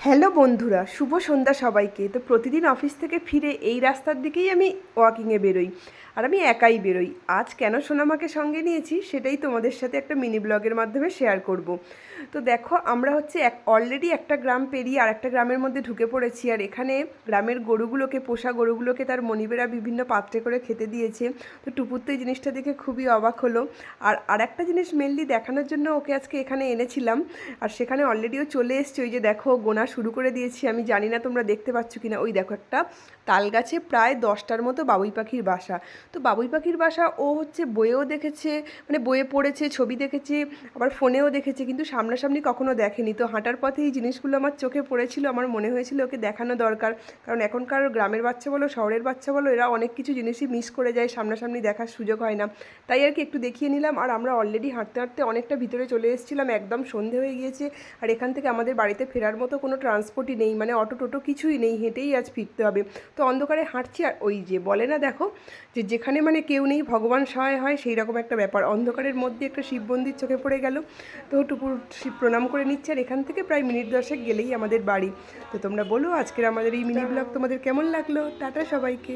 Hello বন্ধুরা, শুভ সন্ধ্যা সবাইকে। তো প্রতিদিন অফিস থেকে ফিরে এই রাস্তার দিকেই আমি ওয়াকিংয়ে বেরোই, আর আমি একাই বেরোই। আজ কেন সোনামাকে সঙ্গে নিয়েছি সেটাই তোমাদের সাথে একটা মিনি ব্লগের মাধ্যমে শেয়ার করব। তো দেখো, আমরা হচ্ছে অলরেডি একটা গ্রাম পেরিয়ে আর একটা গ্রামের মধ্যে ঢুকে পড়েছি। আর এখানে গ্রামের গরুগুলোকে, পোষা গরুগুলোকে তার মনিবেরা বিভিন্ন পাত্রে করে খেতে দিয়েছে। তো টুপুর তো এই জিনিসটা দেখে খুবই অবাক হলো। আর একটা জিনিস মেনলি দেখানোর জন্য ওকে আজকে এখানে এনেছিলাম। আর সেখানে অলরেডিও চলে এসছে। ওই যে দেখো, গোনা শুরু করে দিয়েছি। আমি জানি না তোমরা দেখতে পাচ্ছ কিনা, ওই দেখো একটা তাল গাছে প্রায় 10টার মতো বাবুই পাখির বাসা। তো বাবুই পাখির বাসা ও হচ্ছে বইয়েও দেখেছে, মানে বইয়ে পড়েছে, ছবি দেখেছে, আবার ফোনেও দেখেছে, কিন্তু সামনাসামনি কখনো দেখেনি। তো হাঁটার পথে এই জিনিসগুলো আমার চোখে পড়েছিল, আমার মনে হয়েছিল ওকে দেখানো দরকার। কারণ এখনকার গ্রামের বাচ্চা বলো, শহরের বাচ্চা বলো, এরা অনেক কিছু জিনিসই মিস করে যায়, সামনাসামনি দেখার সুযোগ হয় না। তাই আর কি একটু দেখিয়ে নিলাম। আর আমরা অলরেডি হাঁটতে হাঁটতে অনেকটা ভিতরে চলে এসেছিলাম, একদম সন্ধে হয়ে গিয়েছে। আর এখান থেকে আমাদের বাড়িতে ফেরার মতো কোনো ট্রান্সপোর্টই নেই, মানে অটো টোটো কিছুই নেই, হেঁটেই আজ ফিরতে হবে। তো অন্ধকারে হাঁটছি, আর ওই যে বলে না, দেখো যে যেখানে মানে কেউ নেই ভগবান সহায় হয়, সেই রকম একটা ব্যাপার। অন্ধকারের মধ্যে একটা শিব মন্দির চোখে পড়ে গেল। তো টুপুর শিব প্রণাম করে নিচ্ছে। আর এখান থেকে প্রায় মিনিট 10 গেলেই আমাদের বাড়ি। তো তোমরা বলো, আজকের আমাদের এই মিনি ব্লগ তোমাদের কেমন লাগলো? টাটা সবাইকে।